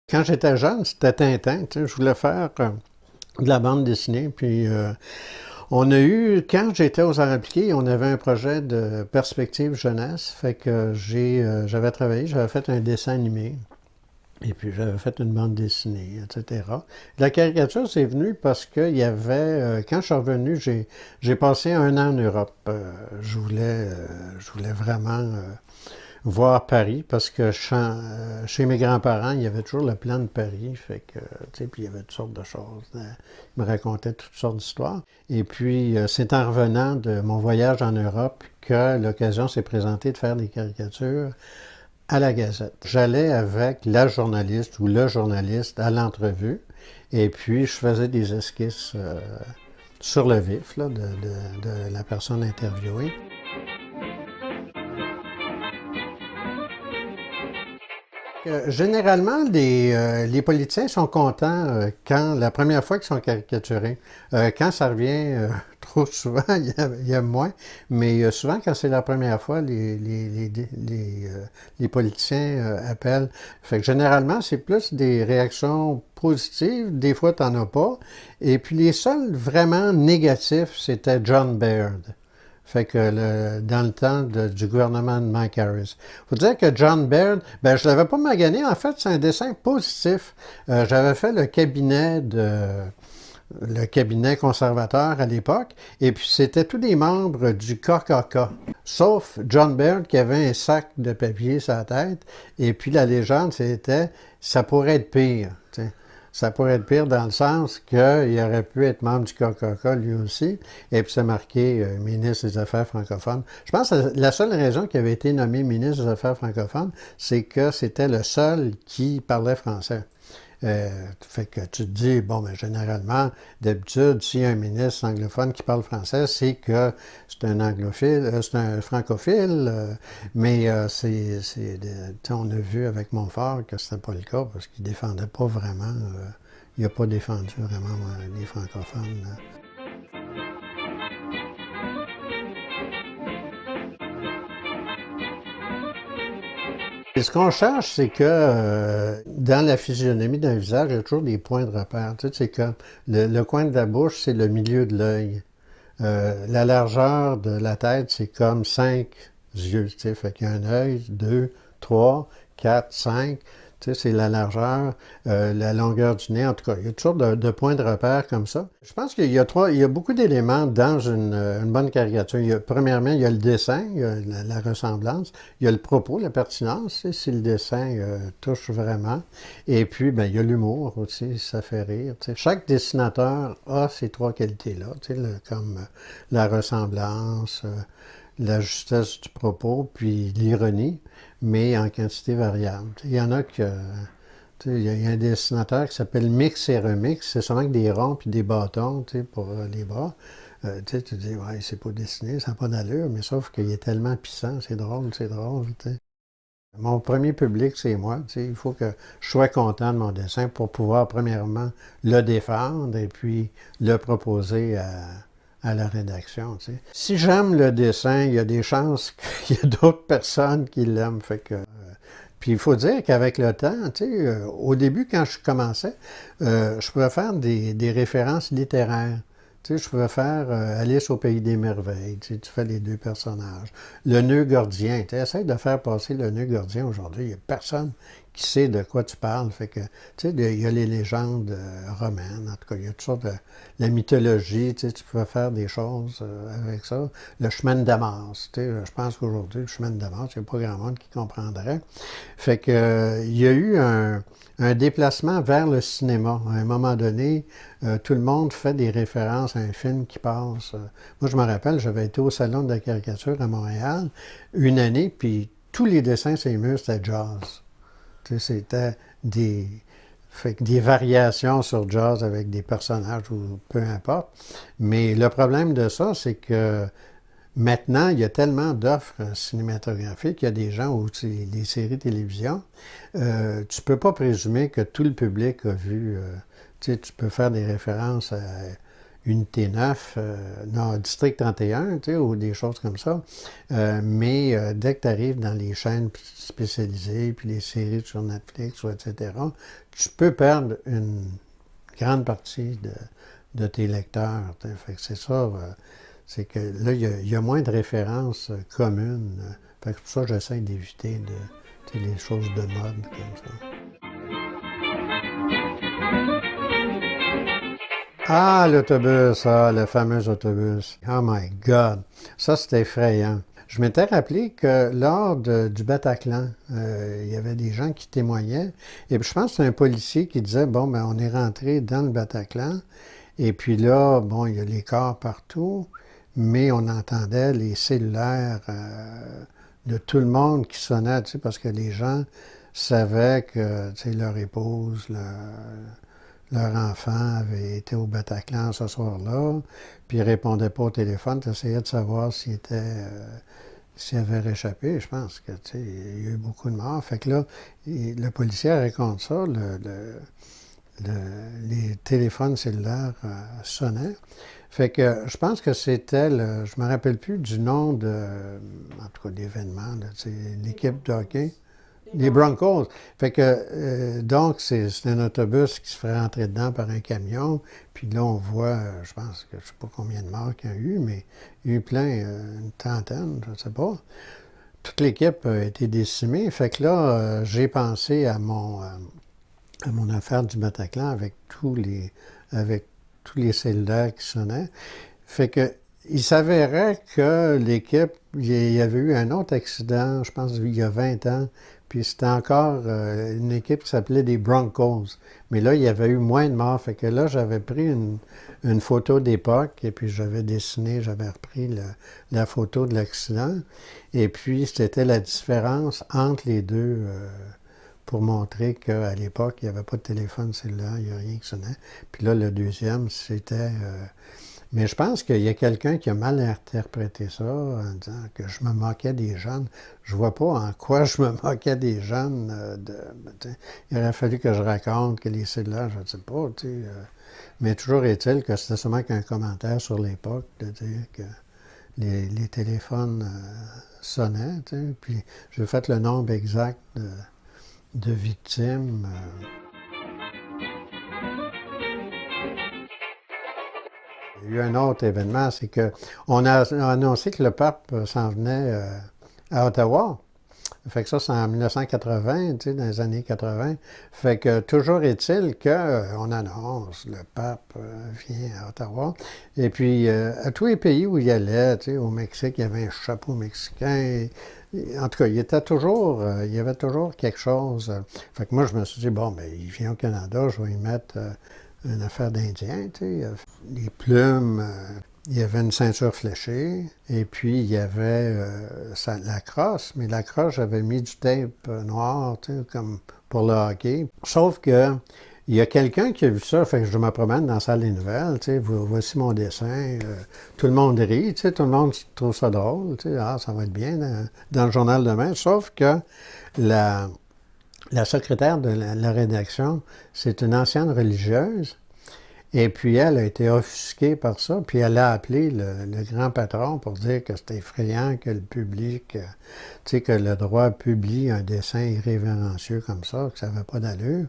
Quand j'étais jeune, c'était Tintin. Tu sais, je voulais faire de la bande dessinée. Puis on a eu, quand j'étais aux arts appliqués, on avait un projet de perspective jeunesse. Fait que j'avais travaillé, j'avais fait un dessin animé. Et puis j'avais fait une bande dessinée, etc. La caricature, c'est venu parce qu'il y avait, quand je suis revenu, j'ai passé un an en Europe. Je voulais vraiment voir Paris parce que chez mes grands-parents, il y avait toujours le plan de Paris. Fait que, tu sais, puis il y avait toutes sortes de choses. Ils me racontaient toutes sortes d'histoires. Et puis, c'est en revenant de mon voyage en Europe que l'occasion s'est présentée de faire des caricatures à la Gazette. J'allais avec la journaliste ou le journaliste à l'entrevue et puis je faisais des esquisses sur le vif là, de la personne interviewée. Généralement, les politiciens sont contents quand la première fois qu'ils sont caricaturés. Quand ça revient trop souvent, il y a moins. Mais souvent, quand c'est la première fois, les politiciens appellent. Fait que généralement, c'est plus des réactions positives. Des fois, tu n'en as pas. Et puis les seuls vraiment négatifs, c'était John Baird. Fait que dans le temps du gouvernement de Mike Harris. Faut dire que John Baird, ben je l'avais pas magané. En fait, c'est un dessin positif. J'avais fait le cabinet conservateur à l'époque, et puis c'était tous des membres du KKK, sauf John Baird qui avait un sac de papier sur la tête, et puis la légende c'était ça pourrait être pire. T'sais. Ça pourrait être pire dans le sens qu'il aurait pu être membre du KKK lui aussi, et puis c'est marqué ministre des Affaires francophones. Je pense que la seule raison qu'il avait été nommé ministre des Affaires francophones, c'est que c'était le seul qui parlait français. Fait que tu te dis, bon, mais généralement, d'habitude, s'il y a un ministre anglophone qui parle français, c'est que c'est un anglophile, c'est un francophile, mais on a vu avec Montfort que c'était pas le cas parce qu'il défendait pas vraiment, il n'a pas défendu vraiment les francophones. Et ce qu'on cherche, c'est que dans la physionomie d'un visage, il y a toujours des points de repère. Tu sais, c'est que le coin de la bouche, c'est le milieu de l'œil. La largeur de la tête, c'est comme 5 yeux. Tu sais, fait qu'il y a un œil, 2, 3, 4, 5. Tu sais, c'est la largeur, la longueur du nez. En tout cas, il y a toujours de points de repère comme ça. Je pense qu'il y a il y a beaucoup d'éléments dans une bonne caricature. Premièrement, il y a le dessin, il y a la ressemblance, il y a le propos, la pertinence, si le dessin touche vraiment. Et puis, ben, il y a l'humour aussi, ça fait rire. Tu sais. Chaque dessinateur a ces trois qualités-là, tu sais, comme la ressemblance, la justesse du propos, puis l'ironie, mais en quantité variable. Il y en a que... Il y a un dessinateur qui s'appelle Mix et Remix, c'est seulement que des ronds puis des bâtons pour les bras. Tu te dis, ouais, c'est pas dessiné, ça n'a pas d'allure, mais sauf qu'il est tellement puissant, c'est drôle, c'est drôle. T'sais. Mon premier public, c'est moi. Il faut que je sois content de mon dessin pour pouvoir, premièrement, le défendre et puis le proposer à la rédaction. T'sais. Si j'aime le dessin, il y a des chances qu'il y ait d'autres personnes qui l'aiment. Fait que, puis il faut dire qu'avec le temps, au début, quand je commençais, je pouvais faire des références littéraires. Tu sais, je pouvais faire Alice au pays des merveilles. Tu fais les deux personnages. Le nœud gordien. Tu essaies de faire passer le nœud gordien aujourd'hui. Il n'y a personne qui sait de quoi tu parles. Fait que, tu sais, il y a les légendes romaines. En tout cas, il y a toutes sortes de... La mythologie, tu peux faire des choses avec ça. Le chemin de Damas. Tu sais, je pense qu'aujourd'hui, le chemin de Damas, il n'y a pas grand monde qui comprendrait. Fait que, il y a eu un déplacement vers le cinéma. À un moment donné, tout le monde fait des références à un film qui passe. Moi, je me rappelle, j'avais été au Salon de la caricature à Montréal une année, puis tous les dessins sur les murs, c'était Jaws. Tu sais, c'était des variations sur Jaws avec des personnages ou peu importe. Mais le problème de ça, c'est que maintenant, il y a tellement d'offres cinématographiques, il y a des gens où des séries télévision, tu ne peux pas présumer que tout le public a vu, tu peux faire des références à Unité 9, non, District 31, tu sais, ou des choses comme ça. Mais dès que tu arrives dans les chaînes spécialisées, puis les séries sur Netflix, ou etc., tu peux perdre une grande partie de tes lecteurs. T'sais. Fait que c'est ça, c'est que là, il y a moins de références communes. Fait que c'est pour ça que j'essaie d'éviter les choses de mode comme ça. Ah, l'autobus, ah, le fameux autobus. Oh my God, ça c'était effrayant. Je m'étais rappelé que lors du Bataclan, il y avait des gens qui témoignaient. Et puis je pense que c'est un policier qui disait, bon, ben on est rentré dans le Bataclan. Et puis là, bon, il y a les corps partout, mais on entendait les cellulaires de tout le monde qui sonnaient, tu sais, parce que les gens savaient que, tu sais, leur épouse, leur enfant avait été au Bataclan ce soir-là, puis ils ne répondaient pas au téléphone. Tu essayais de savoir s'il avait réchappé. Je pense que, tu sais, il y a eu beaucoup de morts. Fait que là, le policier raconte ça, les téléphones cellulaires sonnaient. Fait que je pense que c'était je me rappelle plus du nom en tout cas, l'événement, l'équipe de hockey. Les Broncos. Fait que, donc, c'est un autobus qui se ferait rentrer dedans par un camion. Puis là, on voit, je pense que je sais pas combien de morts qu'il y a eu, mais il y a eu plein, une trentaine, je sais pas. Toute l'équipe a été décimée. Fait que là, j'ai pensé à mon affaire du Bataclan avec tous les cellulaires qui sonnaient. Fait que, il s'avérait que l'équipe, il y avait eu un autre accident, je pense, il y a 20 ans, puis c'était encore une équipe qui s'appelait les Broncos. Mais là, il y avait eu moins de morts. Fait que là, j'avais pris une photo d'époque et puis j'avais dessiné, j'avais repris la photo de l'accident. Et puis, c'était la différence entre les deux pour montrer qu'à l'époque, il n'y avait pas de téléphone cellulaire, il n'y a rien qui sonnait. Puis là, le deuxième, c'était... mais je pense qu'il y a quelqu'un qui a mal interprété ça en disant que je me moquais des jeunes. Je vois pas en quoi je me moquais des jeunes. Il aurait fallu que je raconte que les cellulaires, je ne sais pas. Mais toujours est-il que c'était seulement qu'un commentaire sur l'époque de dire que les téléphones sonnaient. Puis j'ai fait le nombre exact de victimes. Il y a eu un autre événement, c'est qu'on a annoncé que le pape s'en venait à Ottawa. Fait que ça, c'est en 1980, tu sais, dans les années 80. Fait que toujours est-il qu'on annonce, le pape vient à Ottawa. Et puis, à tous les pays où il allait, tu sais, au Mexique, il y avait un chapeau mexicain. En tout cas, il y avait toujours quelque chose. Fait que moi, je me suis dit, bon, ben, il vient au Canada, je vais y mettre une affaire d'Indien, tu sais. Les plumes, il y avait une ceinture fléchée, et puis il y avait la crosse, mais la crosse, j'avais mis du tape noir, tu sais, comme pour le hockey. Sauf que il y a quelqu'un qui a vu ça, fait que je me promène dans la salle des nouvelles, tu sais, voici mon dessin, tout le monde rit, tu sais, tout le monde trouve ça drôle, tu sais, ah, ça va être bien dans le journal demain, sauf que la secrétaire de la rédaction, c'est une ancienne religieuse, et puis elle a été offusquée par ça, puis elle a appelé le grand patron pour dire que c'était effrayant que le public, tu sais, que le droit publie un dessin irrévérencieux comme ça, que ça n'avait pas d'allure.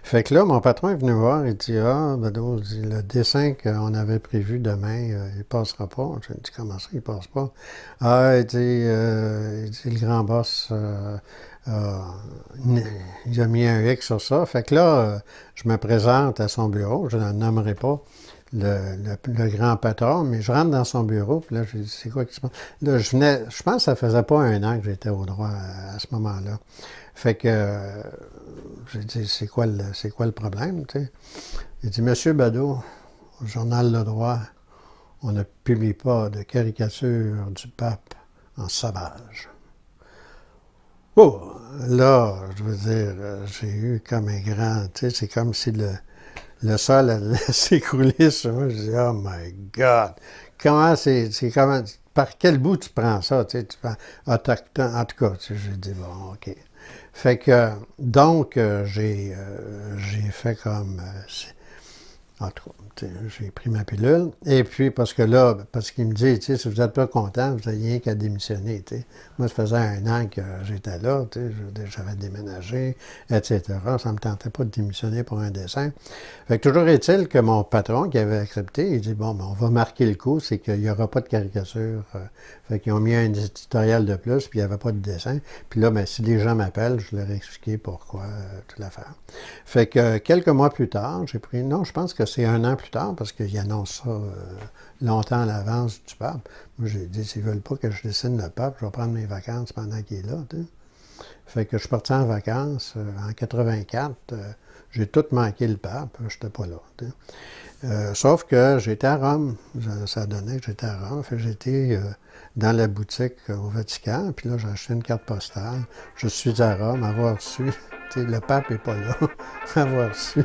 Fait que là, mon patron est venu voir et dit, ah, Bedeau, le dessin qu'on avait prévu demain, il passera pas. J'ai dit, comment ça, il passe pas? Ah, il dit, le grand boss... il a mis un X sur ça. Fait que là, je me présente à son bureau. Je ne nommerai pas le grand patron, mais je rentre dans son bureau. Puis là, je dis, c'est quoi qui se passe? Là, je pense que ça faisait pas un an que j'étais au droit à ce moment-là. Fait que j'ai dit, c'est quoi le problème, tu sais? Il dit, Monsieur Badeau, au journal Le Droit, on ne publie pas de caricature du pape en sauvage. Oh, là, je veux dire, j'ai eu comme un grand, tu sais, c'est comme si le sol allait s'écrouler sur moi. Je dis, oh my God! Par quel bout tu prends ça, tu sais, tu prends autochtone, en tout cas, tu sais, j'ai dit, bon, OK. Fait que, donc, j'ai fait comme, En tout cas, j'ai pris ma pilule. Et puis, parce que là, parce qu'il me dit, si vous n'êtes pas content, vous n'avez rien qu'à démissionner. T'sais. Moi, ça faisait 1 an que j'étais là, j'avais déménagé, etc. Ça ne me tentait pas de démissionner pour un dessin. Fait que toujours est-il que mon patron, qui avait accepté, il dit, bon, ben, on va marquer le coup, c'est qu'il n'y aura pas de caricature. Fait qu'ils ont mis un éditorial de plus, puis il n'y avait pas de dessin. Puis là, ben, si les gens m'appellent, je leur ai expliqué pourquoi, toute l'affaire. Fait que quelques mois plus tard, j'ai pris, non, je pense que c'est 1 an plus tard, parce qu'ils annoncent ça longtemps à l'avance du pape. Moi, j'ai dit, s'ils ne veulent pas que je dessine le pape, je vais prendre mes vacances pendant qu'il est là. T'sais. Fait que je suis parti en vacances en 84. J'ai tout manqué le pape, je n'étais pas là. Sauf que j'étais à Rome. Ça donnait que j'étais à Rome. Fait que j'étais dans la boutique au Vatican, puis là, j'ai acheté une carte postale. Je suis à Rome, avoir su. Le pape n'est pas là. Avoir su.